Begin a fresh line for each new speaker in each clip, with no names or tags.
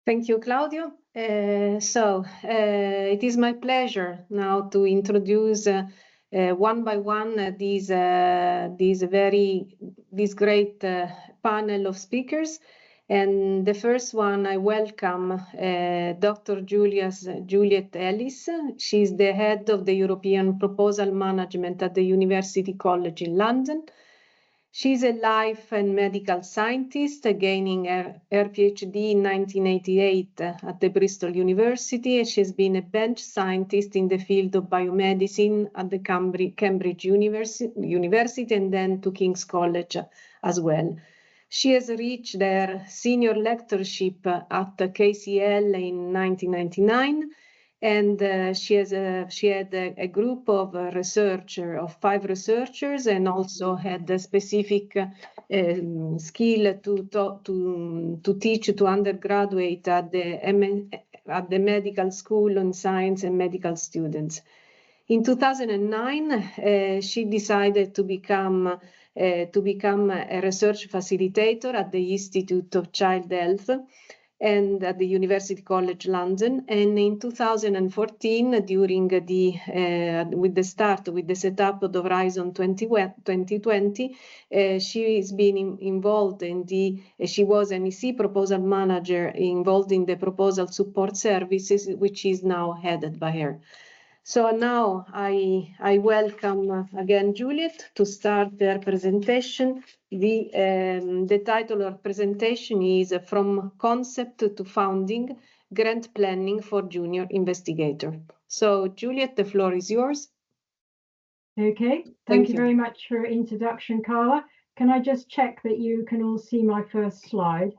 Thank you, Claudio. It is my pleasure now to introduce one by one this great panel of speakers. And the first one, I welcome Dr. Juliet Ellis. She's the head of the European Proposal Management at the University College in London. She's a life and medical scientist, gaining her PhD in 1988 at the Bristol University. She's been a bench scientist in the field of biomedicine at the Cambridge University and then to King's College as well. She has reached her senior lectureship at KCL in 1999. And she had a group of 5 researchers, and also had a specific skill to teach to undergraduate at the medical school on science and medical students. In 2009, she decided to become a research facilitator at the Institute of Child Health and at the University College London. And in 2014, during with the setup of the Horizon 2020, she's been involved she was an EC proposal manager involved in the proposal support services, which is now headed by her. So now I welcome again Juliet to start their presentation. The title of presentation is From Concept to Founding, Grant Planning for Junior Investigator. So Juliet, the floor is yours.
Okay, thank you very much for your introduction, Carla. Can I just check that you can all see my first slide?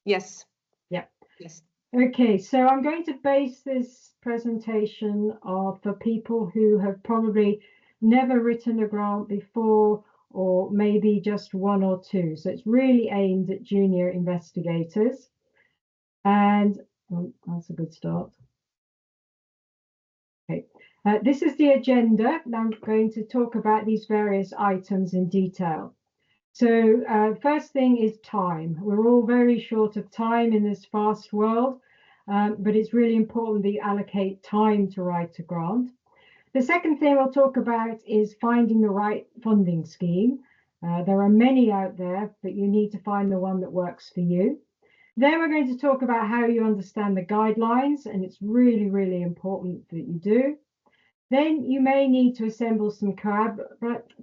Yes.
Yeah.
Yes.
Okay, so I'm going to base this presentation for people who have probably never written a grant before, or maybe just one or two. So it's really aimed at junior investigators. And that's a good start. Okay, this is the agenda. I'm going to talk about these various items in detail. So first thing is time. We're all very short of time in this fast world, but it's really important that you allocate time to write a grant. The second thing we'll talk about is finding the right funding scheme. There are many out there, but you need to find the one that works for you. Then we're going to talk about how you understand the guidelines, and it's really, really important that you do. Then you may need to assemble some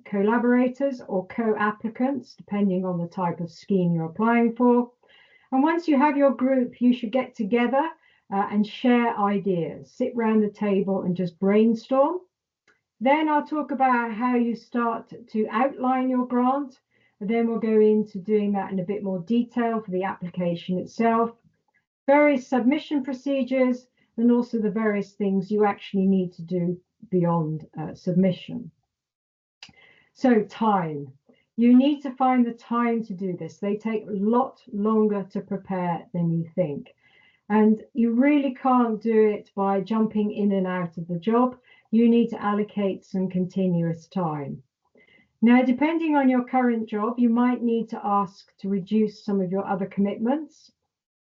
collaborators or co-applicants, depending on the type of scheme you're applying for. And once you have your group, you should get together and share ideas, sit around the table and just brainstorm. Then I'll talk about how you start to outline your grant. And then we'll go into doing that in a bit more detail for the application itself, various submission procedures, and also the various things you actually need to do beyond submission. So time. You need to find the time to do this. They take a lot longer to prepare than you think. And you really can't do it by jumping in and out of the job. You need to allocate some continuous time. Now, depending on your current job, you might need to ask to reduce some of your other commitments.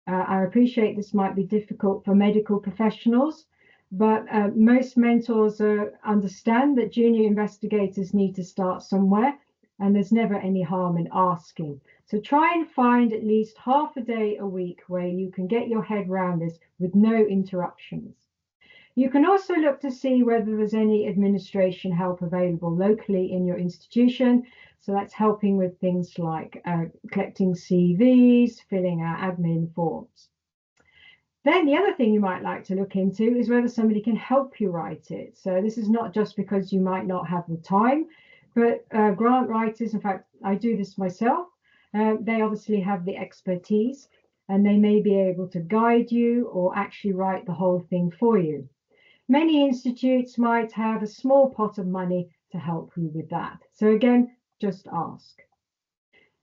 I appreciate this might be difficult for medical professionals, but most mentors understand that junior investigators need to start somewhere, and there's never any harm in asking. So try and find at least half a day a week where you can get your head around this with no interruptions. You can also look to see whether there's any administration help available locally in your institution. So that's helping with things like collecting CVs, filling out admin forms. Then the other thing you might like to look into is whether somebody can help you write it. So this is not just because you might not have the time, but grant writers, in fact, I do this myself, they obviously have the expertise and they may be able to guide you or actually write the whole thing for you. Many institutes might have a small pot of money to help you with that. So again, just ask.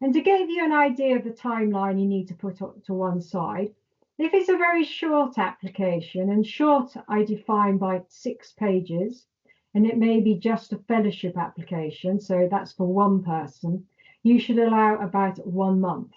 And to give you an idea of the timeline you need to put to one side, if it's a very short application, and short I define by 6 pages, and it may be just a fellowship application, so that's for one person, you should allow about 1 month.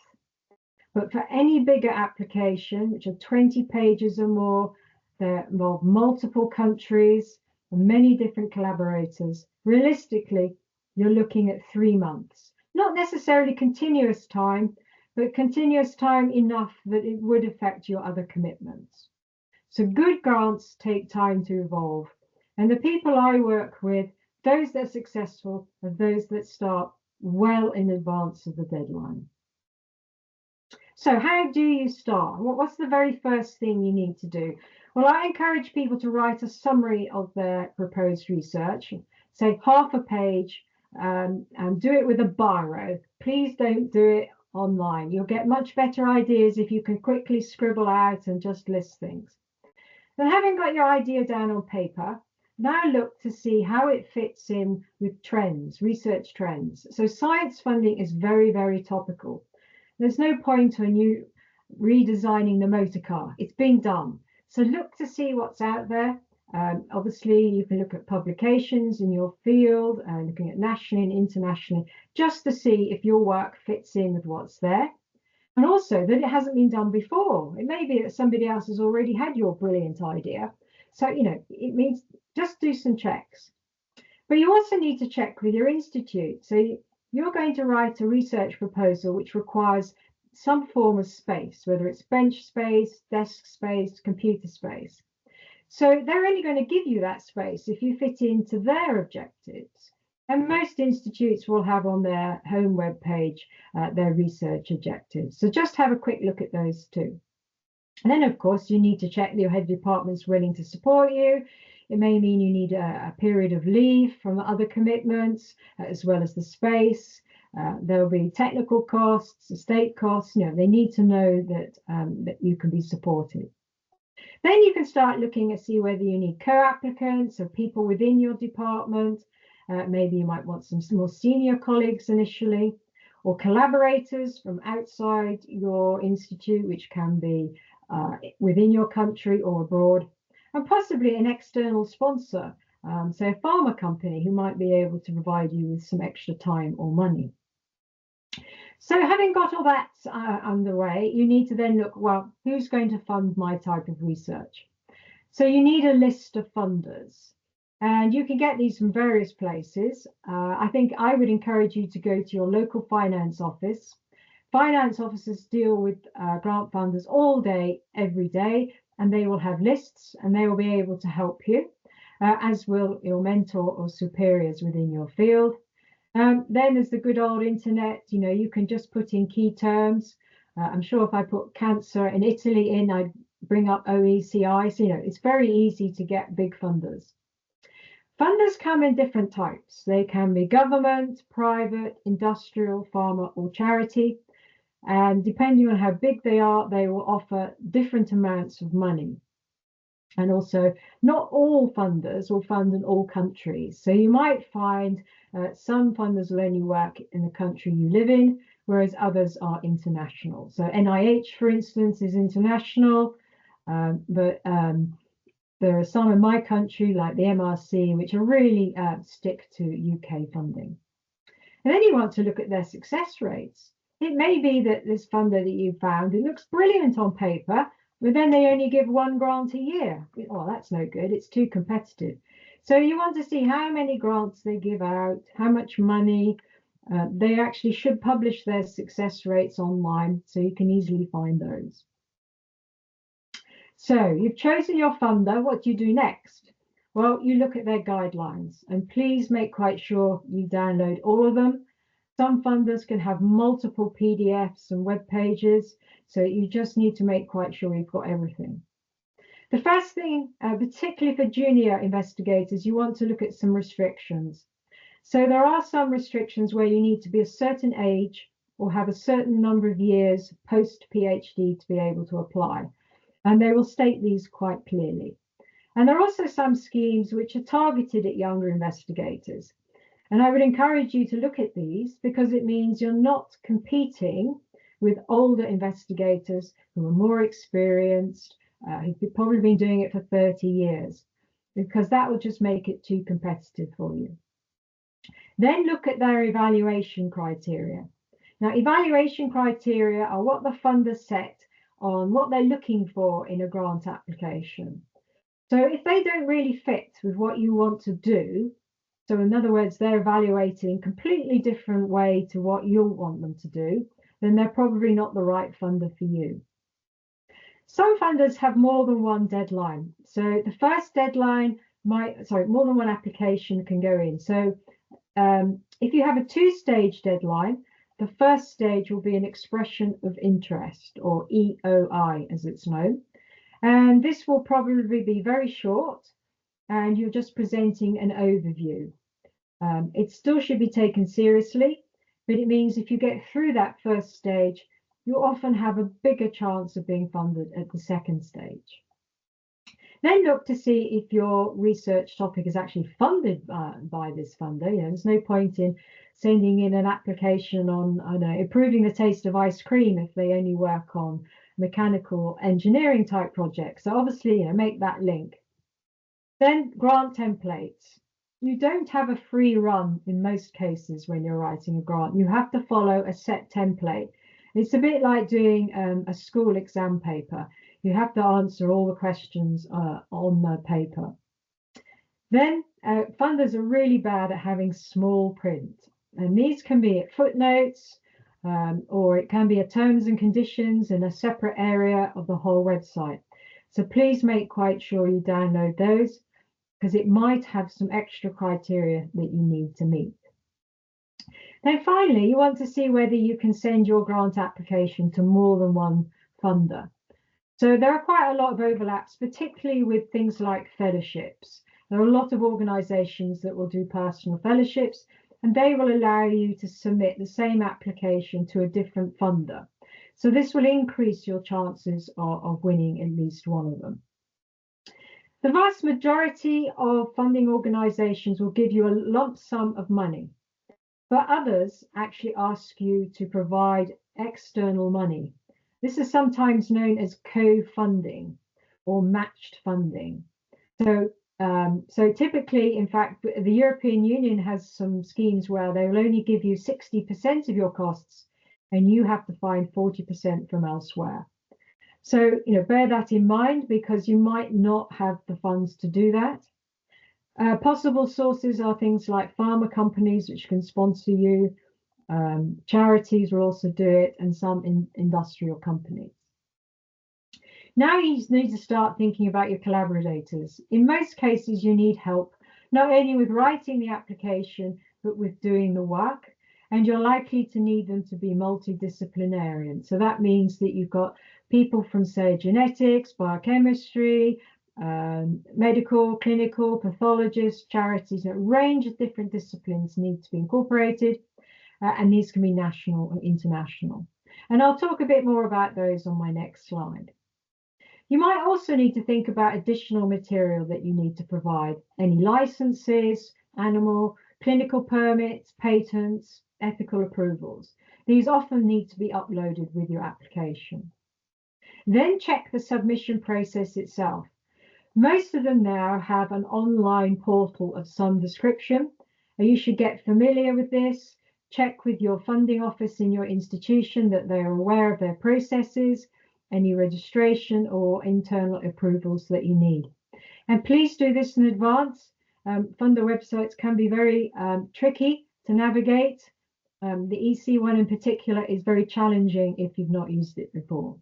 But for any bigger application, which are 20 pages or more, that involve multiple countries and many different collaborators, realistically, you're looking at 3 months. Not necessarily continuous time, but continuous time enough that it would affect your other commitments. So good grants take time to evolve. And the people I work with, those that are successful are those that start well in advance of the deadline. So how do you start? What's the very first thing you need to do? Well, I encourage people to write a summary of their proposed research, say half a page, and do it with a biro. Please don't do it online. You'll get much better ideas if you can quickly scribble out and just list things. Then, having got your idea down on paper, now look to see how it fits in with trends, research trends. So science funding is very, very topical. There's no point in you redesigning the motor car. It's been done. So look to see what's out there. Obviously, you can look at publications in your field, looking at nationally and internationally, just to see if your work fits in with what's there. And also that it hasn't been done before. It may be that somebody else has already had your brilliant idea. So, it means just do some checks. But you also need to check with your institute. So you're going to write a research proposal which requires some form of space, whether it's bench space, desk space, computer space. So they're only going to give you that space if you fit into their objectives. And most institutes will have on their home web page their research objectives. So just have a quick look at those too. And then, of course, you need to check that your head department's willing to support you. It may mean you need a period of leave from other commitments, as well as the space. There'll be technical costs, estate costs. They need to know that, that you can be supported. Then you can start looking to see whether you need co-applicants or people within your department. Maybe you might want some more senior colleagues initially, or collaborators from outside your institute, which can be within your country or abroad, and possibly an external sponsor, so a pharma company who might be able to provide you with some extra time or money. So having got all that underway, you need to then look, well, who's going to fund my type of research? So you need a list of funders. And you can get these from various places. I think I would encourage you to go to your local finance office. Finance officers deal with grant funders all day, every day, and they will have lists and they will be able to help you, as will your mentor or superiors within your field. Then there's the good old internet. You can just put in key terms. I'm sure if I put cancer in Italy in, I'd bring up OECI. So, it's very easy to get big funders. Funders come in different types. They can be government, private, industrial, pharma, or charity. And depending on how big they are, they will offer different amounts of money. And also, not all funders will fund in all countries. So you might find some funders will only work in the country you live in, whereas others are international. So NIH, for instance, is international, but there are some in my country, like the MRC, which are really stick to UK funding. And then you want to look at their success rates. It may be that this funder that you found, it looks brilliant on paper, but then they only give 1 grant a year. Well, that's no good. It's too competitive. So you want to see how many grants they give out, how much money. They actually should publish their success rates online, so you can easily find those. So you've chosen your funder. What do you do next? Well, you look at their guidelines, and please make quite sure you download all of them. Some funders can have multiple PDFs and web pages, so you just need to make quite sure you've got everything. The first thing, particularly for junior investigators, you want to look at some restrictions. So there are some restrictions where you need to be a certain age or have a certain number of years post-PhD to be able to apply. And they will state these quite clearly. And there are also some schemes which are targeted at younger investigators. And I would encourage you to look at these because it means you're not competing with older investigators who are more experienced, who've probably been doing it for 30 years, because that will just make it too competitive for you. Then look at their evaluation criteria. Now, evaluation criteria are what the funder set on what they're looking for in a grant application. So if they don't really fit with what you want to do, so in other words, they're evaluating a completely different way to what you want them to do, then they're probably not the right funder for you. Some funders have more than one deadline. So the first deadline more than one application can go in. So if you have a two-stage deadline, the first stage will be an expression of interest, or EOI as it's known. And this will probably be very short, and you're just presenting an overview. It still should be taken seriously, but it means if you get through that first stage, you often have a bigger chance of being funded at the second stage. Then look to see if your research topic is actually funded by this funder. There's no point in sending in an application on, I don't know, improving the taste of ice cream if they only work on mechanical engineering type projects. So obviously, make that link. Then grant templates. You don't have a free run in most cases when you're writing a grant. You have to follow a set template. It's a bit like doing a school exam paper. You have to answer all the questions on the paper. Then funders are really bad at having small print. And these can be at footnotes, or it can be a terms and conditions in a separate area of the whole website. So please make quite sure you download those, because it might have some extra criteria that you need to meet. Then finally, you want to see whether you can send your grant application to more than one funder. So there are quite a lot of overlaps, particularly with things like fellowships. There are a lot of organizations that will do personal fellowships, and they will allow you to submit the same application to a different funder. So this will increase your chances of winning at least one of them. The vast majority of funding organizations will give you a lump sum of money, but others actually ask you to provide external money. This is sometimes known as co-funding or matched funding. So typically, in fact, the European Union has some schemes where they will only give you 60% of your costs, and you have to find 40% from elsewhere. So, bear that in mind, because you might not have the funds to do that. Possible sources are things like pharma companies, which can sponsor you. Charities will also do it, and some industrial companies. Now you need to start thinking about your collaborators. In most cases, you need help, not only with writing the application, but with doing the work. And you're likely to need them to be multidisciplinarian. So that means that you've got people from, say, genetics, biochemistry, medical, clinical, pathologists, charities. A range of different disciplines need to be incorporated, and these can be national and international. And I'll talk a bit more about those on my next slide. You might also need to think about additional material that you need to provide: any licenses, animal, clinical permits, patents, ethical approvals. These often need to be uploaded with your application. Then check the submission process itself. Most of them now have an online portal of some description, and you should get familiar with this. Check with your funding office in your institution that they are aware of their processes, any registration or internal approvals that you need. And please do this in advance. Funder websites can be very tricky to navigate. The EC one in particular is very challenging if you've not used it before.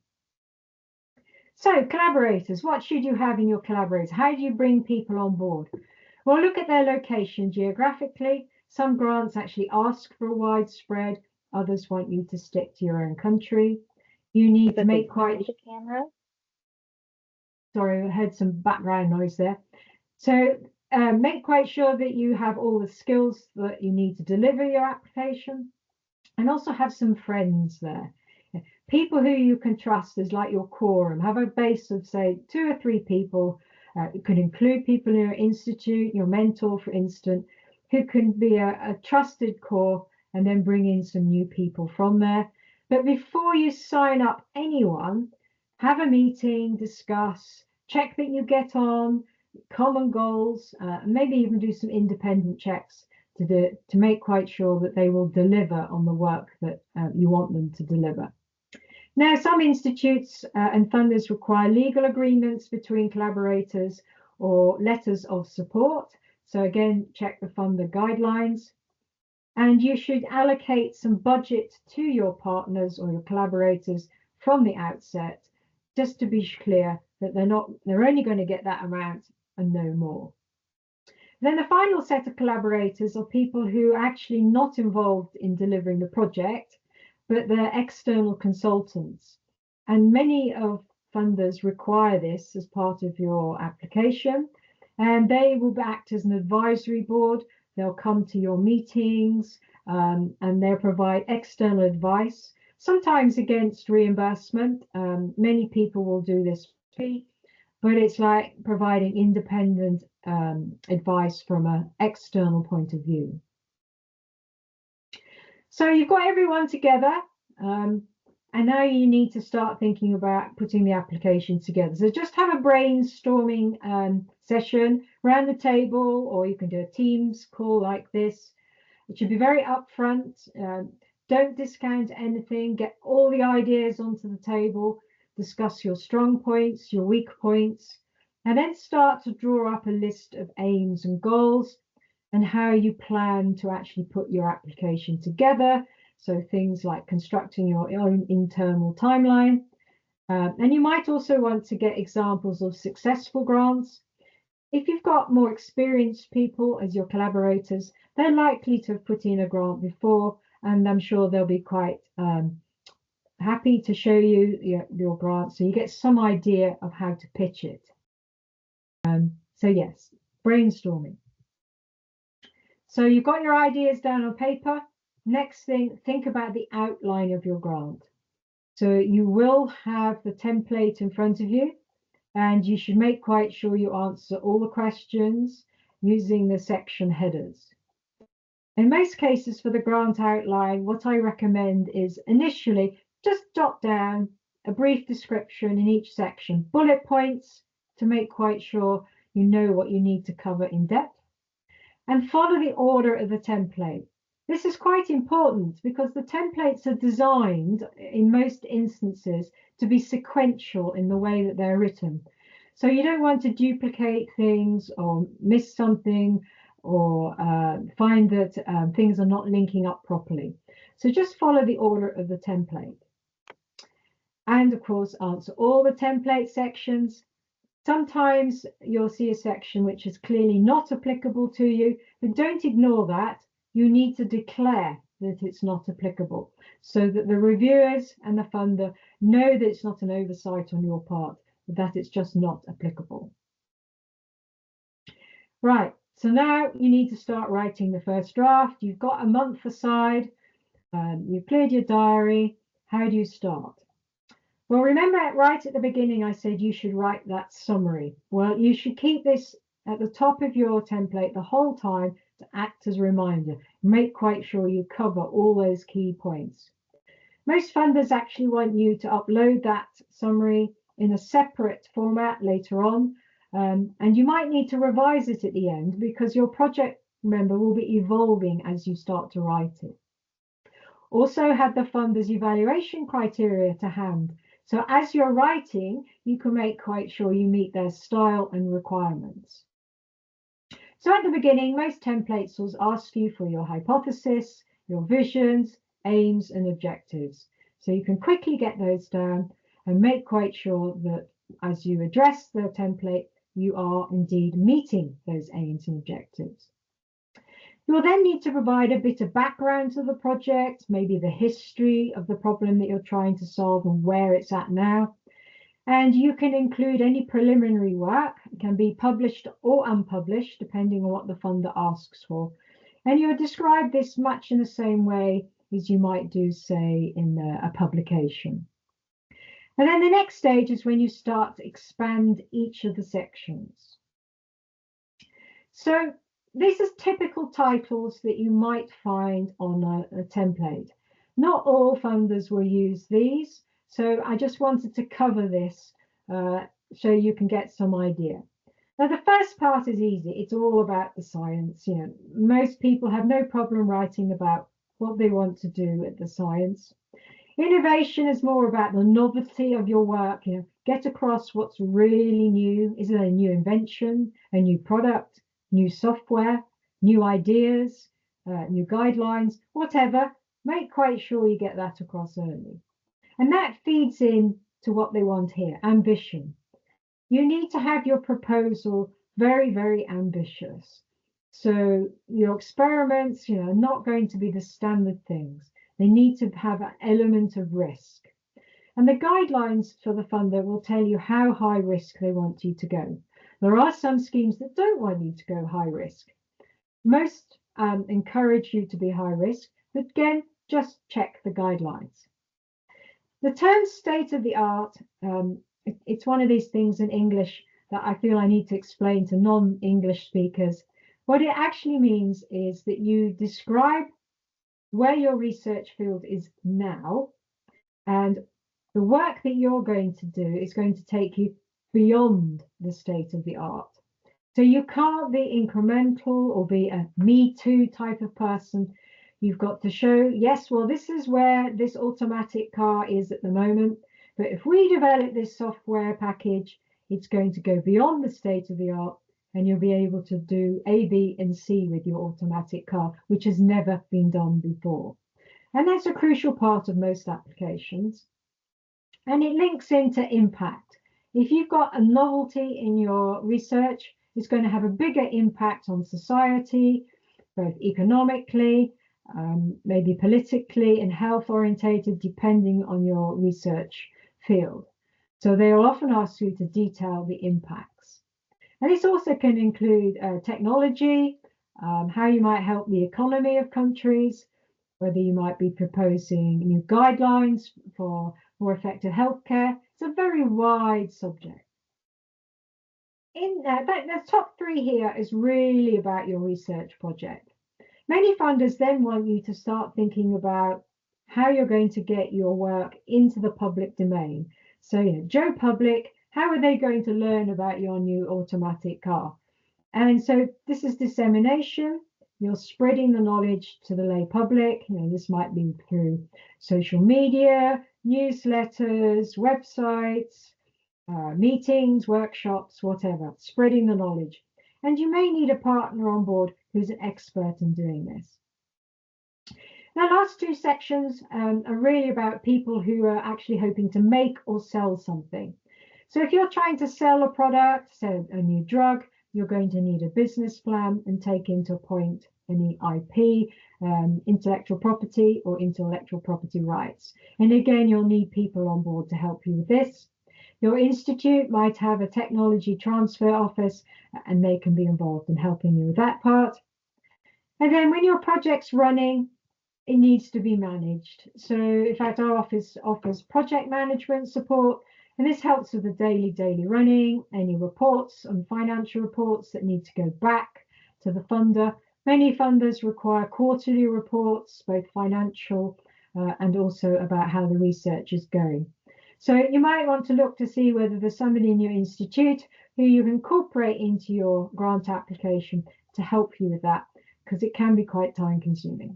So collaborators, what should you have in your collaborators? How do you bring people on board? Well, look at their location geographically. Some grants actually ask for a widespread, others want you to stick to your own country. You need to make quite...
camera.
Sorry, I heard some background noise there. So make quite sure that you have all the skills that you need to deliver your application, and also have some friends there. People who you can trust as like your quorum. Have a base of, say, 2 or 3 people. It could include people in your institute, your mentor, for instance, who can be a trusted core, and then bring in some new people from there. But before you sign up anyone, have a meeting, discuss, check that you get on, common goals, maybe even do some independent checks to make quite sure that they will deliver on the work that you want them to deliver. Now, some institutes and funders require legal agreements between collaborators or letters of support. So again, check the funder guidelines. And you should allocate some budget to your partners or your collaborators from the outset, just to be clear that they're only going to get that amount and no more. Then the final set of collaborators are people who are actually not involved in delivering the project, but they're external consultants. And many of funders require this as part of your application, and they will act as an advisory board. They'll come to your meetings and they'll provide external advice, sometimes against reimbursement. Many people will do this free, but it's like providing independent advice from an external point of view. So you've got everyone together, and now you need to start thinking about putting the application together. So just have a brainstorming session around the table, or you can do a Teams call like this. It should be very upfront. Don't discount anything. Get all the ideas onto the table. Discuss your strong points, your weak points, and then start to draw up a list of aims and goals and how you plan to actually put your application together. So things like constructing your own internal timeline. And you might also want to get examples of successful grants. If you've got more experienced people as your collaborators, they're likely to have put in a grant before, and I'm sure they'll be quite happy to show you your grant, so you get some idea of how to pitch it. So yes, brainstorming. So you've got your ideas down on paper. Next thing, think about the outline of your grant. So you will have the template in front of you, and you should make quite sure you answer all the questions using the section headers. In most cases for the grant outline, what I recommend is initially just jot down a brief description in each section, bullet points to make quite sure you know what you need to cover in depth, and follow the order of the template. This is quite important because the templates are designed in most instances to be sequential in the way that they're written. So you don't want to duplicate things or miss something or find that things are not linking up properly. So just follow the order of the template. And of course, answer all the template sections. Sometimes you'll see a section which is clearly not applicable to you, but don't ignore that. You need to declare that it's not applicable so that the reviewers and the funder know that it's not an oversight on your part, but that it's just not applicable. Right, so now you need to start writing the first draft. You've got a month aside, you've cleared your diary. How do you start? Well, remember right at the beginning I said you should write that summary. Well, you should keep this at the top of your template the whole time to act as a reminder. Make quite sure you cover all those key points. Most funders actually want you to upload that summary in a separate format later on, and you might need to revise it at the end because your project, remember, will be evolving as you start to write it. Also have the funder's evaluation criteria to hand. So as you're writing, you can make quite sure you meet their style and requirements. So at the beginning, most templates will ask you for your hypothesis, your visions, aims, and objectives. So you can quickly get those down and make quite sure that as you address the template, you are indeed meeting those aims and objectives. You'll then need to provide a bit of background to the project, maybe the history of the problem that you're trying to solve and where it's at now. And you can include any preliminary work. It can be published or unpublished, depending on what the funder asks for. And you'll describe this much in the same way as you might do, say, in a publication. And then the next stage is when you start to expand each of the sections. So these are typical titles that you might find on a template. Not all funders will use these, so I just wanted to cover this so you can get some idea. Now, the first part is easy. It's all about the science. You know, most people have no problem writing about what they want to do at the science. Innovation is more about the novelty of your work. You know, get across what's really new. Is it a new invention, a new product, new software, new ideas, new guidelines, whatever? Make quite sure you get that across early. And that feeds in to what they want here, ambition. You need to have your proposal very, very ambitious. So your experiments, you know, are not going to be the standard things. They need to have an element of risk. And the guidelines for the funder will tell you how high risk they want you to go. There are some schemes that don't want you to go high risk. Most encourage you to be high risk, but again, just check the guidelines. The term state of the art, it's one of these things in English that I feel I need to explain to non-English speakers. What it actually means is that you describe where your research field is now, and the work that you're going to do is going to take you beyond the state of the art. So you can't be incremental or be a me too type of person. You've got to show, yes, well, this is where this automatic car is at the moment. But if we develop this software package, it's going to go beyond the state of the art, and you'll be able to do A, B, and C with your automatic car, which has never been done before. And that's a crucial part of most applications. And it links into impact. If you've got a novelty in your research, it's going to have a bigger impact on society, both economically, maybe politically and health orientated, depending on your research field. So they will often ask you to detail the impacts. And this also can include technology, how you might help the economy of countries, whether you might be proposing new guidelines for more effective healthcare. It's a very wide subject. The top three here is really about your research project. Many funders then want you to start thinking about how you're going to get your work into the public domain. So, you know, Joe Public, how are they going to learn about your new automatic car? And so this is dissemination. You're spreading the knowledge to the lay public. You know, this might be through social media, newsletters, websites, meetings, workshops, whatever, spreading the knowledge. And you may need a partner on board who's an expert in doing this. The last two sections are really about people who are actually hoping to make or sell something. So if you're trying to sell a product, so a new drug, you're going to need a business plan and take into point any IP, intellectual property or intellectual property rights. And again, you'll need people on board to help you with this. Your institute might have a technology transfer office, and they can be involved in helping you with that part. And then when your project's running, it needs to be managed. So in fact, our office offers project management support, and this helps with the daily running, any reports and financial reports that need to go back to the funder. Many funders require quarterly reports, both financial and also about how the research is going. So you might want to look to see whether there's somebody in your institute who you can incorporate into your grant application to help you with that, because it can be quite time consuming.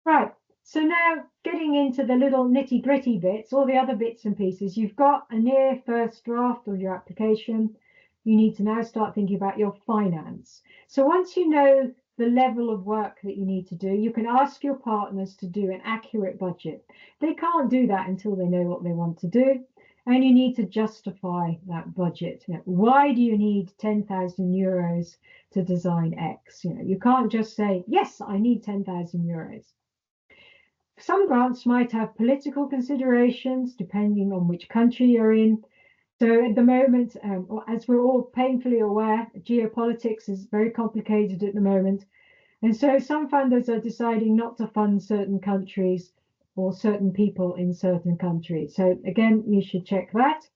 Right, so now getting into the little nitty gritty bits, all the other bits and pieces, you've got a near first draft of your application. You need to now start thinking about your finance. So once you know the level of work that you need to do, you can ask your partners to do an accurate budget. They can't do that until they know what they want to do, and you need to justify that budget. You know, why do you need 10,000 euros to design X? You know, you can't just say, yes, I need 10,000 euros. Some grants might have political considerations depending on which country you're in. So at the moment, as we're all painfully aware, geopolitics is very complicated at the moment. And so some funders are deciding not to fund certain countries or certain people in certain countries. So again, you should check that.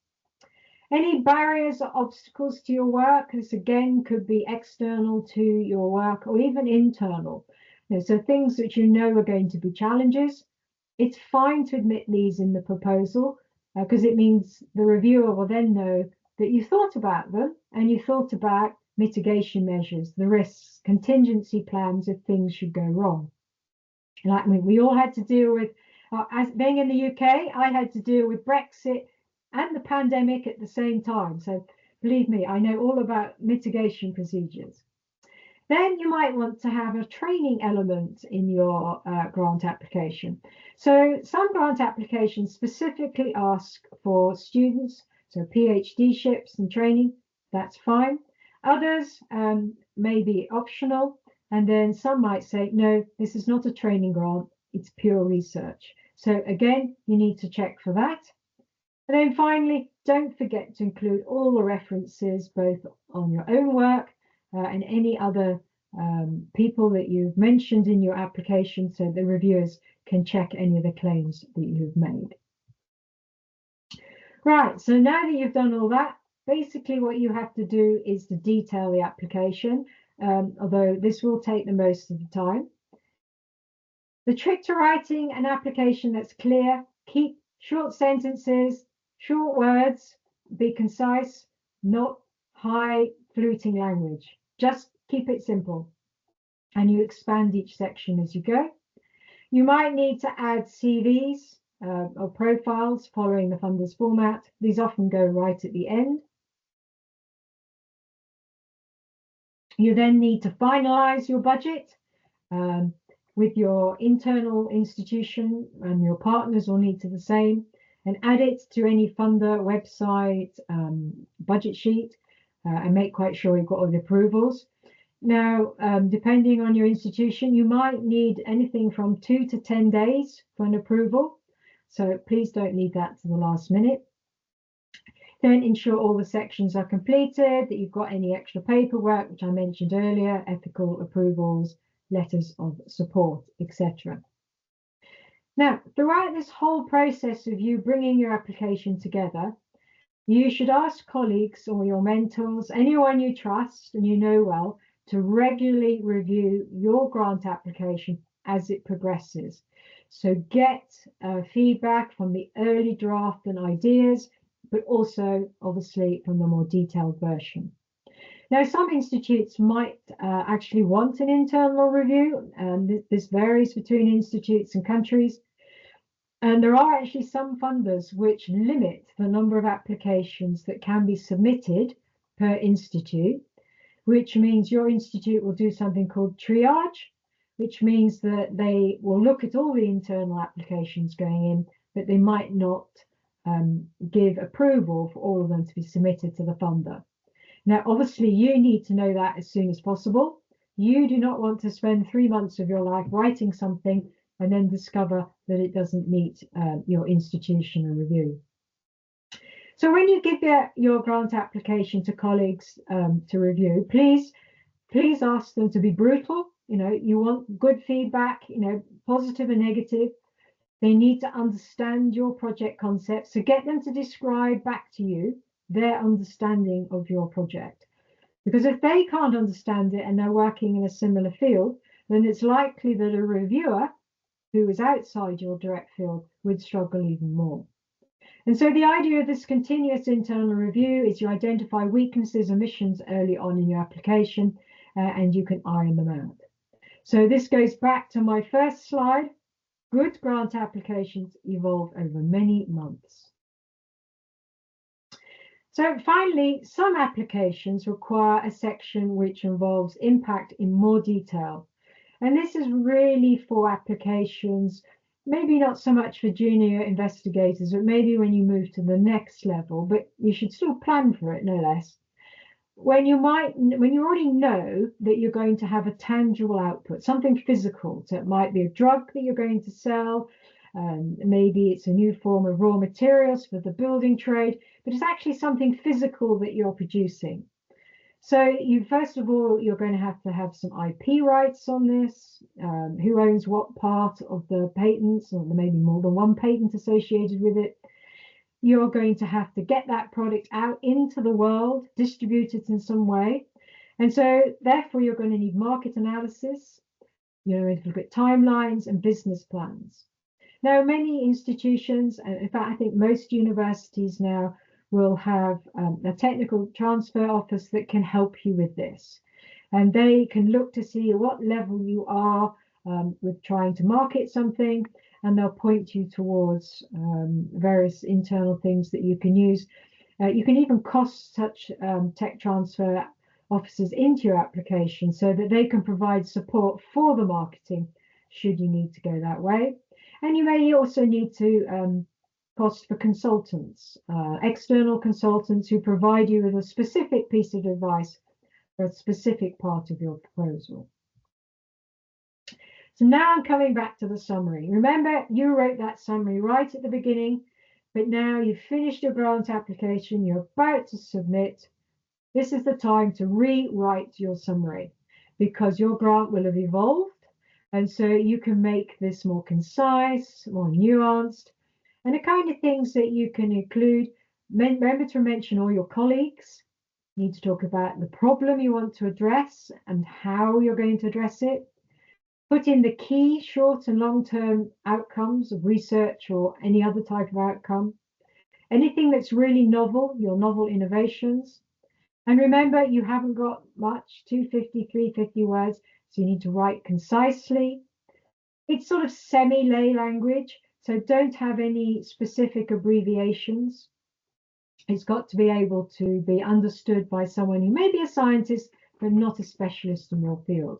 Any barriers or obstacles to your work, this again could be external to your work or even internal. You know, so things which you know are going to be challenges. It's fine to admit these in the proposal, because it means the reviewer will then know that you thought about them and you thought about mitigation measures, the risks, contingency plans if things should go wrong. Like we all had to deal with, as being in the UK, I had to deal with Brexit and the pandemic at the same time. So believe me, I know all about mitigation procedures. Then you might want to have a training element in your grant application. So some grant applications specifically ask for students, so PhD-ships and training, that's fine. Others may be optional, and then some might say, no, this is not a training grant, it's pure research. So again, you need to check for that. And then finally, don't forget to include all the references, both on your own work and any other people that you've mentioned in your application, so the reviewers can check any of the claims that you've made. Right, so now that you've done all that, basically what you have to do is to detail the application, although this will take the most of the time. The trick to writing an application that's clear: keep short sentences, short words, be concise, not high fluting language. Just keep it simple, and you expand each section as you go. You might need to add CVs or profiles following the funder's format. These often go right at the end. You then need to finalize your budget with your internal institution, and your partners will need to do the same, and add it to any funder website budget sheet and make quite sure you've got all the approvals. Now, depending on your institution, you might need anything from 2 to 10 days for an approval. So please don't leave that to the last minute. Then ensure all the sections are completed, that you've got any extra paperwork, which I mentioned earlier, ethical approvals, letters of support, etc. Now, throughout this whole process of you bringing your application together, you should ask colleagues or your mentors, anyone you trust and you know well, to regularly review your grant application as it progresses. So get feedback from the early draft and ideas, but also obviously from the more detailed version. Now, some institutes might actually want an internal review, and this varies between institutes and countries. And there are actually some funders which limit the number of applications that can be submitted per institute, which means your institute will do something called triage, which means that they will look at all the internal applications going in, but they might not give approval for all of them to be submitted to the funder. Now, obviously, you need to know that as soon as possible. You do not want to spend 3 months of your life writing something and then discover that it doesn't meet your institutional review. So when you give your grant application to colleagues to review, please ask them to be brutal. You know, you want good feedback, you know, positive and negative. They need to understand your project concept. So get them to describe back to you their understanding of your project. Because if they can't understand it and they're working in a similar field, then it's likely that a reviewer who is outside your direct field would struggle even more. And so the idea of this continuous internal review is you identify weaknesses and omissions early on in your application, and you can iron them out. So this goes back to my first slide. Good grant applications evolve over many months. So finally, some applications require a section which involves impact in more detail. And this is really for applications, maybe not so much for junior investigators, but maybe when you move to the next level, but you should still plan for it, no less. When you already know that you're going to have a tangible output, something physical. So it might be a drug that you're going to sell, maybe it's a new form of raw materials for the building trade, but it's actually something physical that you're producing. So first of all, you're going to have some IP rights on this, who owns what part of the patents, or there may be more than one patent associated with it. You're going to have to get that product out into the world, distribute it in some way. And so therefore, you're going to need market analysis, you're going to look at timelines and business plans. Now, many institutions, and in fact, I think most universities now will have a technical transfer office that can help you with this. And they can look to see what level you are with trying to market something, and they'll point you towards various internal things that you can use. You can even cost such tech transfer officers into your application so that they can provide support for the marketing should you need to go that way. And you may also need to cost for consultants, external consultants who provide you with a specific piece of advice for a specific part of your proposal. So now I'm coming back to the summary. Remember, you wrote that summary right at the beginning, but now you've finished your grant application, you're about to submit. This is the time to rewrite your summary because your grant will have evolved. And so you can make this more concise, more nuanced, and the kind of things that you can include. Remember to mention all your colleagues. You need to talk about the problem you want to address and how you're going to address it. Put in the key short and long-term outcomes of research or any other type of outcome. Anything that's really novel, your novel innovations. And remember, you haven't got much, 250, 350 words, so you need to write concisely. It's sort of semi-lay language, so don't have any specific abbreviations. It's got to be able to be understood by someone who may be a scientist, but not a specialist in your field.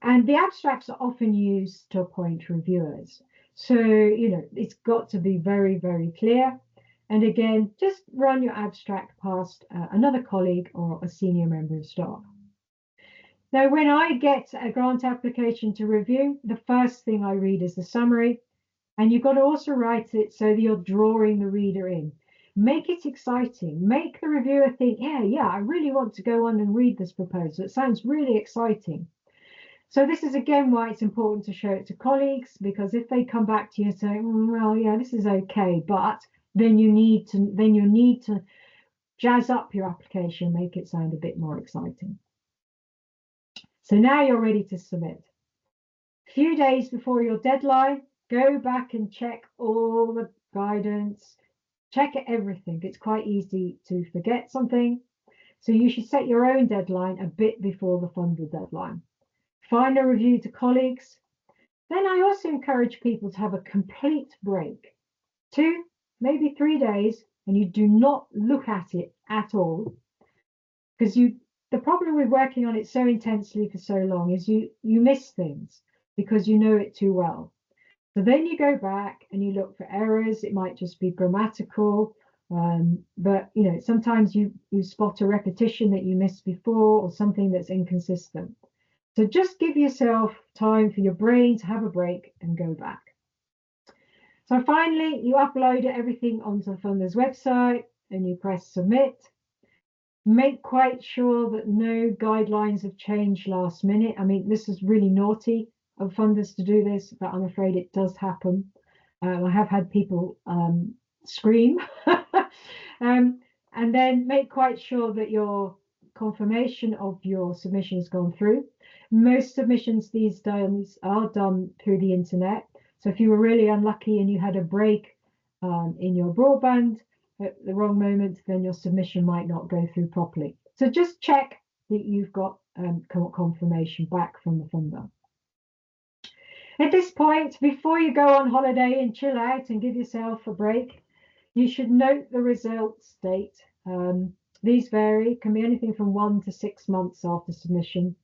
And the abstracts are often used to appoint reviewers. So, it's got to be very, very clear. And again, just run your abstract past another colleague or a senior member of staff. Now, when I get a grant application to review, the first thing I read is the summary. And you've got to also write it so that you're drawing the reader in. Make it exciting. Make the reviewer think, yeah, I really want to go on and read this proposal. It sounds really exciting. So this is again why it's important to show it to colleagues, because if they come back to you and say, well, yeah, this is okay, but then you need to jazz up your application, make it sound a bit more exciting. So now you're ready to submit. A few days before your deadline, go back and check all the guidance, check everything. It's quite easy to forget something. So you should set your own deadline a bit before the funder deadline. Final review to colleagues. Then I also encourage people to have a complete break, 2, maybe 3 days, and you do not look at it at all, because the problem with working on it so intensely for so long is you miss things because you know it too well. So then you go back and you look for errors. It might just be grammatical, but sometimes you spot a repetition that you missed before or something that's inconsistent. So just give yourself time for your brain to have a break and go back. So finally, you upload everything onto the funder's website and you press submit. Make quite sure that no guidelines have changed last minute. I mean, this is really naughty of funders to do this, but I'm afraid it does happen. I have had people scream. And then make quite sure that your confirmation of your submission has gone through. Most submissions these days are done through the internet. So if you were really unlucky and you had a break in your broadband at the wrong moment, then your submission might not go through properly. So just check that you've got confirmation back from the funder. At this point, before you go on holiday and chill out and give yourself a break, you should note the results date. These vary, can be anything from 1 to 6 months after submission.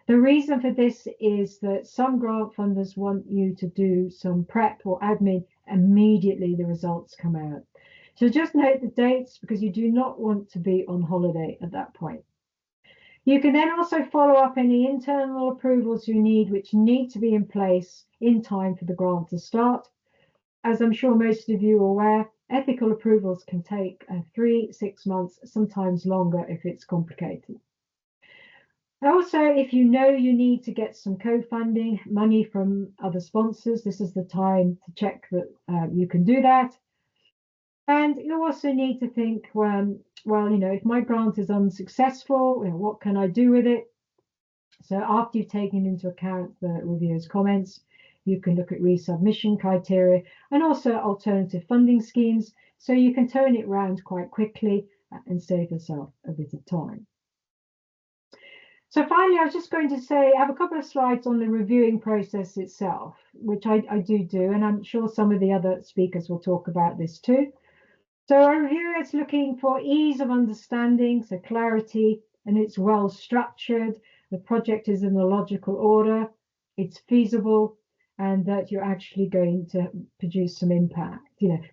The reason for this is that some grant funders want you to do some prep or admin immediately the results come out. So just note the dates because you do not want to be on holiday at that point. You can then also follow up any internal approvals you need, which need to be in place in time for the grant to start. As I'm sure most of you are aware, ethical approvals can take 3, 6 months, sometimes longer if it's complicated. Also, if you know you need to get some co-funding money from other sponsors, this is the time to check that you can do that. And you also need to think, well, if my grant is unsuccessful, what can I do with it? So after you've taken into account the reviewer's comments, you can look at resubmission criteria and also alternative funding schemes so you can turn it round quite quickly and save yourself a bit of time. So finally, I was just going to say, I have a couple of slides on the reviewing process itself, which I do, and I'm sure some of the other speakers will talk about this too. So a reviewer is looking for ease of understanding, so clarity, and it's well structured. The project is in a logical order, it's feasible, and that you're actually going to produce some impact.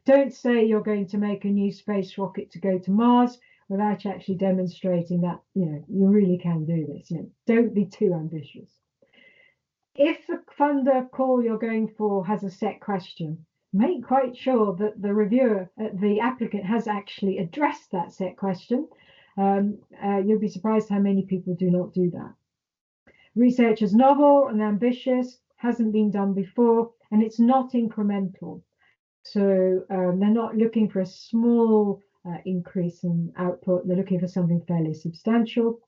Don't say you're going to make a new space rocket to go to Mars without actually demonstrating that you really can do this. Don't be too ambitious. If the funder call you're going for has a set question, make quite sure that the reviewer, the applicant, has actually addressed that set question. You'll be surprised how many people do not do that. Research is novel and ambitious, hasn't been done before, and it's not incremental. So they're not looking for a small increase in output. They're looking for something fairly substantial.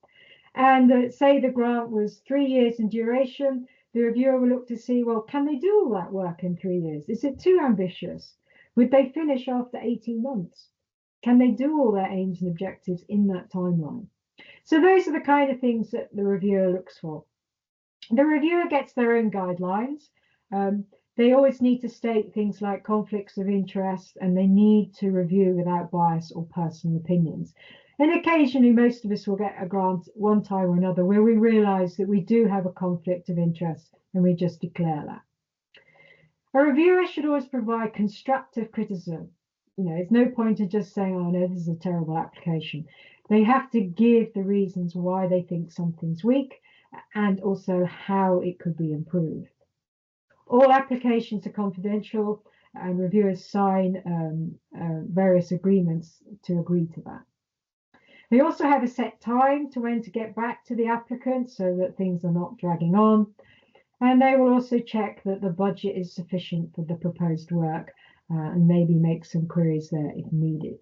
And say the grant was 3 years in duration, the reviewer will look to see, well, can they do all that work in 3 years? Is it too ambitious? Would they finish after 18 months? Can they do all their aims and objectives in that timeline? So those are the kind of things that the reviewer looks for. The reviewer gets their own guidelines. They always need to state things like conflicts of interest, and they need to review without bias or personal opinions. And occasionally, most of us will get a grant one time or another where we realize that we do have a conflict of interest and we just declare that. A reviewer should always provide constructive criticism. There's no point in just saying, oh no, this is a terrible application. They have to give the reasons why they think something's weak and also how it could be improved. All applications are confidential, and reviewers sign various agreements to agree to that. They also have a set time to when to get back to the applicant so that things are not dragging on. And they will also check that the budget is sufficient for the proposed work and maybe make some queries there if needed.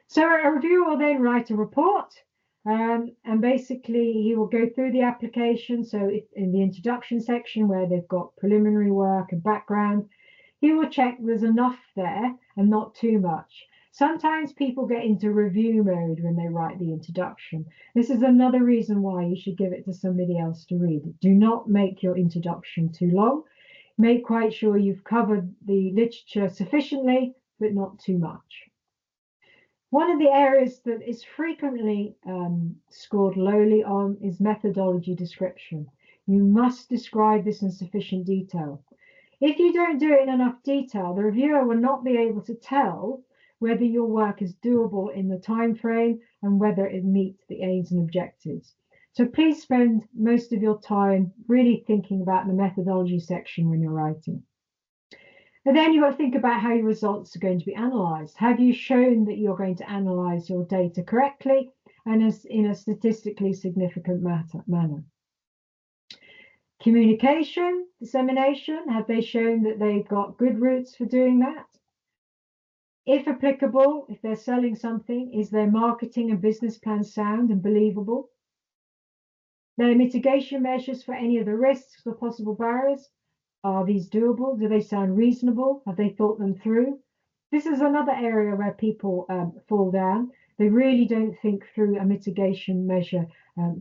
So a reviewer will then write a report. And basically, he will go through the application. So in the introduction section where they've got preliminary work and background, he will check there's enough there and not too much. Sometimes people get into review mode when they write the introduction. This is another reason why you should give it to somebody else to read. Do not make your introduction too long. Make quite sure you've covered the literature sufficiently, but not too much. One of the areas that is frequently scored lowly on is methodology description. You must describe this in sufficient detail. If you don't do it in enough detail, the reviewer will not be able to tell whether your work is doable in the time frame and whether it meets the aims and objectives. So please spend most of your time really thinking about the methodology section when you're writing. And then you've got to think about how your results are going to be analysed. Have you shown that you're going to analyse your data correctly and in a statistically significant manner? Communication, dissemination, have they shown that they've got good routes for doing that? If applicable, if they're selling something, is their marketing and business plan sound and believable? Their mitigation measures for any of the risks or possible barriers, are these doable? Do they sound reasonable? Have they thought them through? This is another area where people fall down. They really don't think through a mitigation measure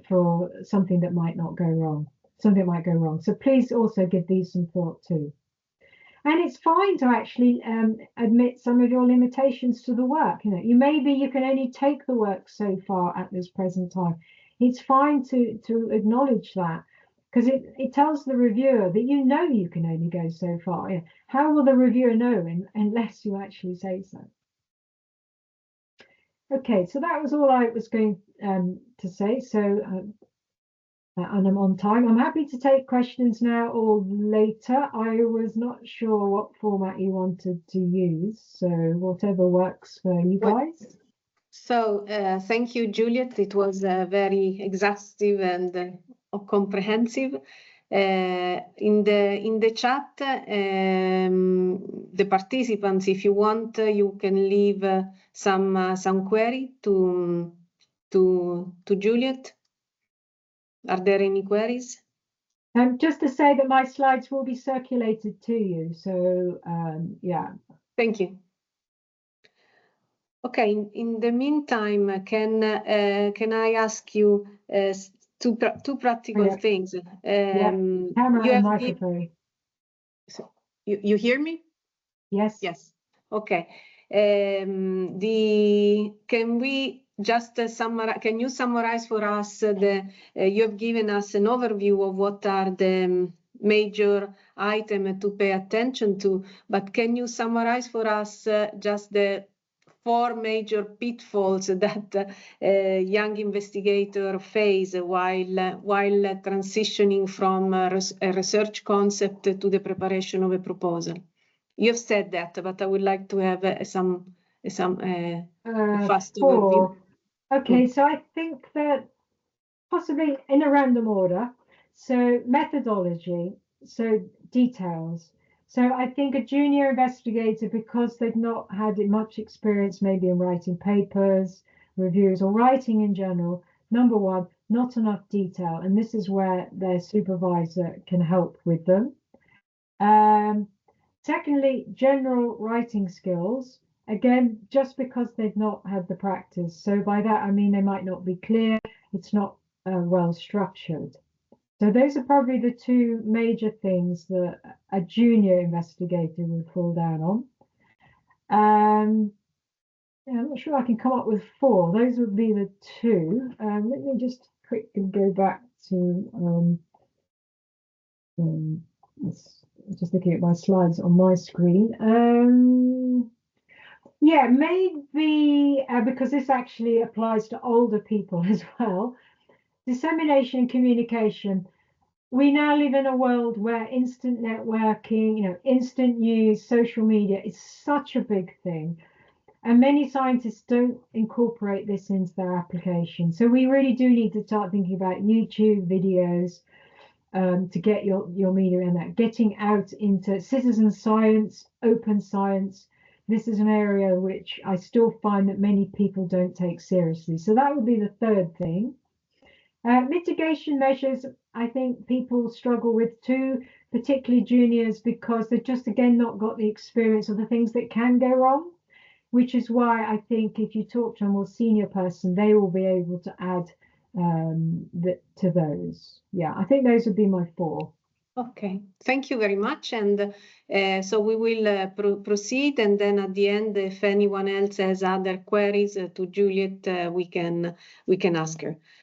for something that might not go wrong. Something might go wrong. So please also give these some thought too. And it's fine to actually admit some of your limitations to the work. Maybe you can only take the work so far at this present time. It's fine to acknowledge that, because it tells the reviewer that you can only go so far. How will the reviewer know unless you actually say so? Okay, so that was all I was going to say. So and I'm on time. I'm happy to take questions now or later. I was not sure what format you wanted to use, so whatever works for you guys.
So thank you, Juliet. It was very exhaustive and comprehensive. In the chat, the participants, if you want, you can leave some query to Juliet. Are there any queries?
Just to say that my slides will be circulated to you. So yeah,
Thank you. Okay, in the meantime, can I ask you two practical things?
Camera and microphone.
You hear me?
Yes.
Yes. Okay. Can we just summarize? Can you summarize for us you have given us an overview of what are the major items to pay attention to, but can you summarize for us just the 4 major pitfalls that young investigator face while transitioning from a research concept to the preparation of a proposal? You've said that, but I would like to have some fast overview.
Okay, so I think that possibly in a random order. So methodology, so details. So I think a junior investigator, because they've not had much experience maybe in writing papers, reviews, or writing in general, number one, not enough detail. And this is where their supervisor can help with them. Secondly, general writing skills. Again, just because they've not had the practice. So by that, I mean, they might not be clear. It's not well structured. So those are probably the 2 major things that a junior investigator would fall down on. I'm not sure I can come up with 4. Those would be the 2. Let me just quickly go back to just looking at my slides on my screen. Yeah, maybe because this actually applies to older people as well. Dissemination and communication. We now live in a world where instant networking, instant news, social media is such a big thing. And many scientists don't incorporate this into their application. So we really do need to start thinking about YouTube videos to get your media in that. Getting out into citizen science, open science. This is an area which I still find that many people don't take seriously. So that would be the 3rd thing. Mitigation measures, I think people struggle with too, particularly juniors, because they've just, again, not got the experience of the things that can go wrong, which is why I think if you talk to a more senior person, they will be able to add to those. Yeah, I think those would be my 4.
Okay, thank you very much. And so we will proceed, and then at the end, if anyone else has other queries to Juliet, we can ask her.